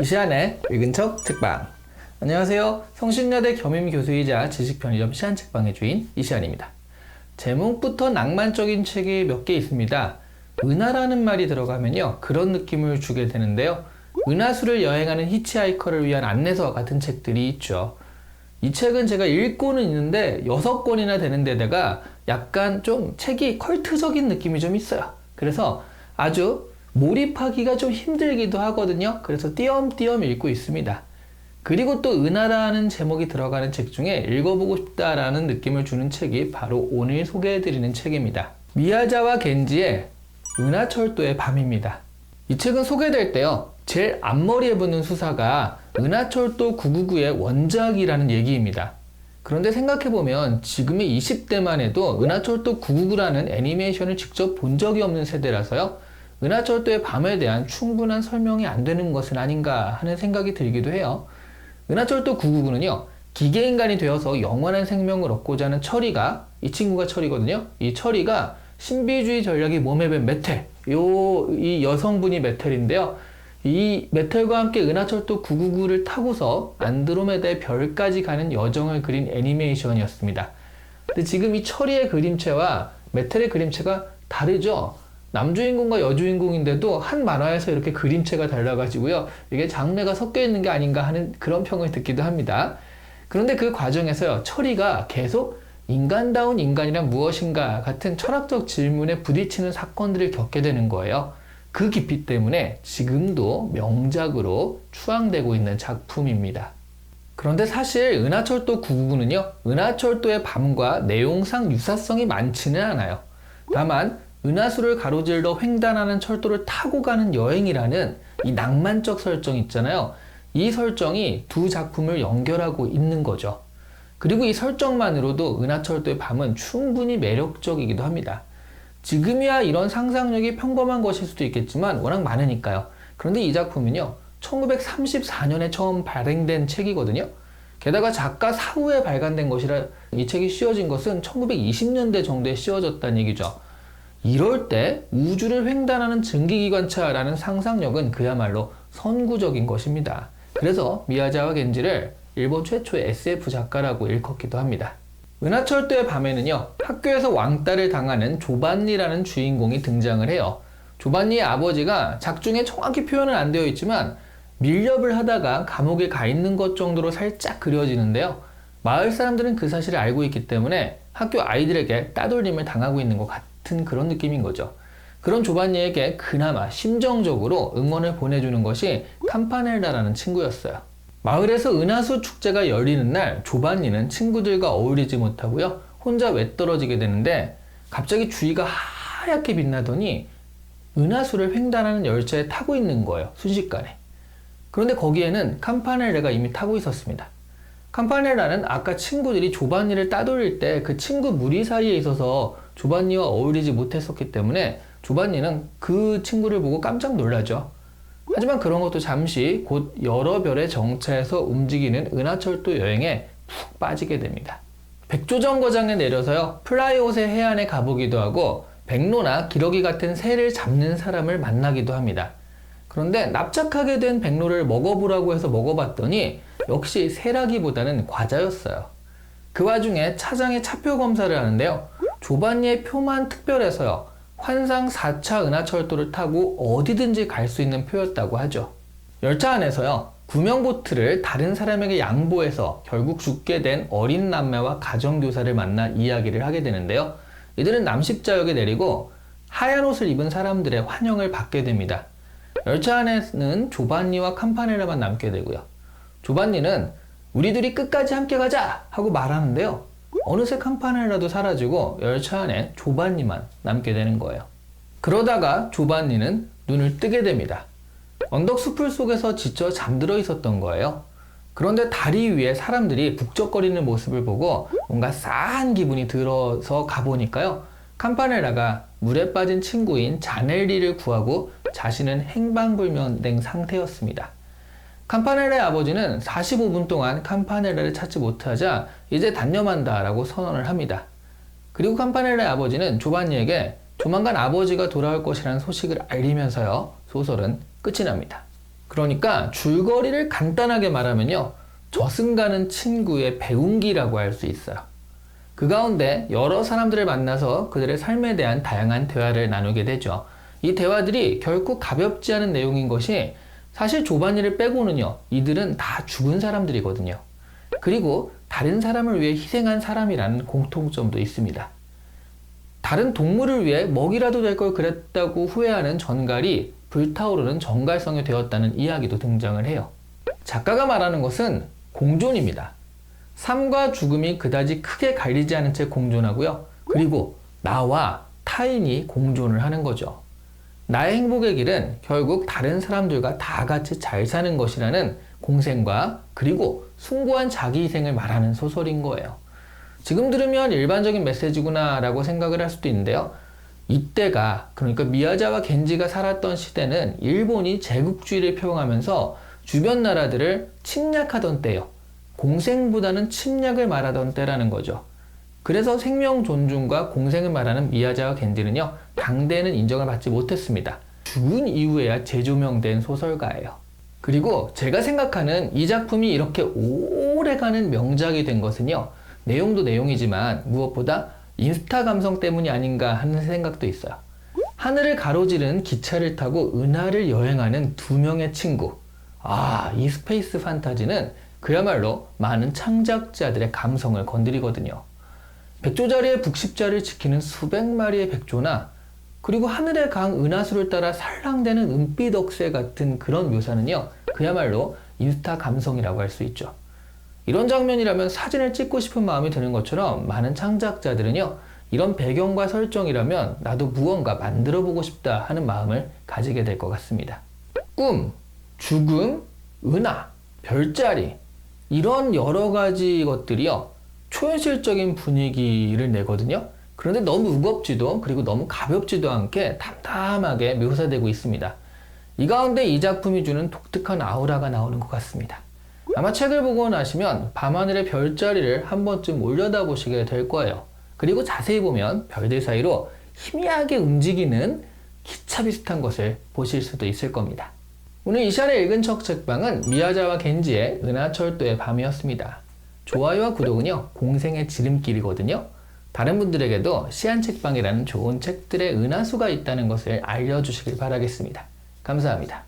이시안의 읽은 척 책방. 안녕하세요. 성신여대 겸임교수이자 지식편의점 시안책방의 주인 이시안입니다. 제목부터 낭만적인 책이 몇 개 있습니다. 은하라는 말이 들어가면요, 그런 느낌을 주게 되는데요. 은하수를 여행하는 히치하이커를 위한 안내서 같은 책들이 있죠. 이 책은 제가 읽고는 있는데 6권이나 되는 데다가 약간 좀 책이 컬트적인 느낌이 좀 있어요. 그래서 아주 몰입하기가 좀 힘들기도 하거든요. 그래서 띄엄띄엄 읽고 있습니다. 그리고 또 은하라는 제목이 들어가는 책 중에 읽어보고 싶다라는 느낌을 주는 책이 바로 오늘 소개해드리는 책입니다. 미야자와 겐지의 은하철도의 밤입니다. 이 책은 소개될 때요, 제일 앞머리에 붙는 수사가 은하철도 999의 원작이라는 얘기입니다. 그런데 생각해보면 지금의 20대만 해도 은하철도 999라는 애니메이션을 직접 본 적이 없는 세대라서요, 은하철도의 밤에 대한 충분한 설명이 안 되는 것은 아닌가 하는 생각이 들기도 해요. 은하철도 999는요, 기계인간이 되어서 영원한 생명을 얻고자 하는 철이가, 이 친구가 철이거든요. 이 철이가 신비주의 전략이 몸에 밴 메텔, 이 여성분이 메텔인데요. 이 메텔과 함께 은하철도 999를 타고서 안드로메다의 별까지 가는 여정을 그린 애니메이션이었습니다. 근데 지금 이 철이의 그림체와 메텔의 그림체가 다르죠? 남주인공과 여주인공인데도 한 만화에서 이렇게 그림체가 달라가지고요, 이게 장르가 섞여 있는 게 아닌가 하는 그런 평을 듣기도 합니다. 그런데 그 과정에서요, 철이가 계속 인간다운 인간이란 무엇인가 같은 철학적 질문에 부딪히는 사건들을 겪게 되는 거예요. 그 깊이 때문에 지금도 명작으로 추앙되고 있는 작품입니다. 그런데 사실 은하철도 999는요, 은하철도의 밤과 내용상 유사성이 많지는 않아요. 다만 은하수를 가로질러 횡단하는 철도를 타고 가는 여행이라는 이 낭만적 설정 있잖아요. 이 설정이 두 작품을 연결하고 있는 거죠. 그리고 이 설정만으로도 은하철도의 밤은 충분히 매력적이기도 합니다. 지금이야 이런 상상력이 평범한 것일 수도 있겠지만 워낙 많으니까요. 그런데 이 작품은요, 1934년에 처음 발행된 책이거든요. 게다가 작가 사후에 발간된 것이라 이 책이 씌워진 것은 1920년대 정도에 씌워졌다는 얘기죠. 이럴 때 우주를 횡단하는 증기기관차라는 상상력은 그야말로 선구적인 것입니다. 그래서 미야자와 겐지를 일본 최초의 SF 작가라고 일컫기도 합니다. 은하철도의 밤에는요, 학교에서 왕따를 당하는 조반니라는 주인공이 등장을 해요. 조반니의 아버지가 작중에 정확히 표현은 안 되어 있지만 밀렵을 하다가 감옥에 가 있는 것 정도로 살짝 그려지는데요. 마을 사람들은 그 사실을 알고 있기 때문에 학교 아이들에게 따돌림을 당하고 있는 것 같은 그런 느낌인 거죠. 그런 조반니에게 그나마 심정적으로 응원을 보내주는 것이 캄파넬라라는 친구였어요. 마을에서 은하수 축제가 열리는 날 조반니는 친구들과 어울리지 못하고요, 혼자 외떨어지게 되는데 갑자기 주위가 하얗게 빛나더니 은하수를 횡단하는 열차에 타고 있는 거예요, 순식간에. 그런데 거기에는 캄파넬라가 이미 타고 있었습니다. 캄파넬라는 아까 친구들이 조반니를 따돌릴 때 그 친구 무리 사이에 있어서 조반니와 어울리지 못했었기 때문에 조반니는 그 친구를 보고 깜짝 놀라죠. 하지만 그런 것도 잠시 곧 여러 별의 정차에서 움직이는 은하철도 여행에 푹 빠지게 됩니다. 백조정거장에 내려서요, 플라이옷의 해안에 가보기도 하고 백로나 기러기 같은 새를 잡는 사람을 만나기도 합니다. 그런데 납작하게 된 백로를 먹어보라고 해서 먹어봤더니 역시 새라기보다는 과자였어요. 그 와중에 차장의 차표 검사를 하는데요, 조반니의 표만 특별해서요, 환상 4차 은하철도를 타고 어디든지 갈 수 있는 표였다고 하죠. 열차 안에서요, 구명보트를 다른 사람에게 양보해서 결국 죽게 된 어린 남매와 가정교사를 만나 이야기를 하게 되는데요, 이들은 남십자역에 내리고 하얀 옷을 입은 사람들의 환영을 받게 됩니다. 열차 안에는 조반니와 캄파넬라만 남게 되고요. 조반니는 우리들이 끝까지 함께 가자 하고 말하는데요, 어느새 캄파넬라도 사라지고 열차 안에 조반니만 남게 되는 거예요. 그러다가 조반니는 눈을 뜨게 됩니다. 언덕 숲을 속에서 지쳐 잠들어 있었던 거예요. 그런데 다리 위에 사람들이 북적거리는 모습을 보고 뭔가 싸한 기분이 들어서 가보니까요, 캄파넬라가 물에 빠진 친구인 자넬리를 구하고 자신은 행방불명된 상태였습니다. 캄파넬라의 아버지는 45분 동안 캄파넬라를 찾지 못하자 이제 단념한다 라고 선언을 합니다. 그리고 캄파넬라의 아버지는 조반니에게 조만간 아버지가 돌아올 것이라는 소식을 알리면서요, 소설은 끝이 납니다. 그러니까 줄거리를 간단하게 말하면요, 저승가는 친구의 배웅기라고 할 수 있어요. 그 가운데 여러 사람들을 만나서 그들의 삶에 대한 다양한 대화를 나누게 되죠. 이 대화들이 결코 가볍지 않은 내용인 것이, 사실 조반니를 빼고는요, 이들은 다 죽은 사람들이거든요. 그리고 다른 사람을 위해 희생한 사람이라는 공통점도 있습니다. 다른 동물을 위해 먹이라도 될 걸 그랬다고 후회하는 전갈이 불타오르는 전갈성이 되었다는 이야기도 등장을 해요. 작가가 말하는 것은 공존입니다. 삶과 죽음이 그다지 크게 갈리지 않은 채 공존하고요. 그리고 나와 타인이 공존을 하는 거죠. 나의 행복의 길은 결국 다른 사람들과 다 같이 잘 사는 것이라는 공생과 그리고 숭고한 자기희생을 말하는 소설인 거예요. 지금 들으면 일반적인 메시지구나 라고 생각을 할 수도 있는데요. 이때가, 그러니까 미야자와 겐지가 살았던 시대는 일본이 제국주의를 표방하면서 주변 나라들을 침략하던 때요. 공생보다는 침략을 말하던 때라는 거죠. 그래서 생명 존중과 공생을 말하는 미야자와 겐지는요, 당대에는 인정을 받지 못했습니다. 죽은 이후에야 재조명된 소설가예요. 그리고 제가 생각하는 이 작품이 이렇게 오래가는 명작이 된 것은요, 내용도 내용이지만 무엇보다 인스타 감성 때문이 아닌가 하는 생각도 있어요. 하늘을 가로지르는 기차를 타고 은하를 여행하는 두 명의 친구. 이 스페이스 판타지는 그야말로 많은 창작자들의 감성을 건드리거든요. 백조자리의 북십자를 지키는 수백 마리의 백조나, 그리고 하늘의 강 은하수를 따라 살랑대는 은빛 억새 같은 그런 묘사는요, 그야말로 인스타 감성이라고 할 수 있죠. 이런 장면이라면 사진을 찍고 싶은 마음이 드는 것처럼 많은 창작자들은요, 이런 배경과 설정이라면 나도 무언가 만들어 보고 싶다 하는 마음을 가지게 될 것 같습니다. 꿈, 죽음, 은하, 별자리, 이런 여러 가지 것들이요, 초현실적인 분위기를 내거든요. 그런데 너무 무겁지도, 그리고 너무 가볍지도 않게 담담하게 묘사되고 있습니다. 이 가운데 이 작품이 주는 독특한 아우라가 나오는 것 같습니다. 아마 책을 보고 나시면 밤하늘의 별자리를 한 번쯤 올려다보시게 될 거예요. 그리고 자세히 보면 별들 사이로 희미하게 움직이는 기차 비슷한 것을 보실 수도 있을 겁니다. 오늘 이 시간에 읽은 척 책방은 미야자와 겐지의 은하철도의 밤이었습니다. 좋아요와 구독은요, 공생의 지름길이거든요. 다른 분들에게도 시안책방이라는 좋은 책들의 은하수가 있다는 것을 알려주시길 바라겠습니다. 감사합니다.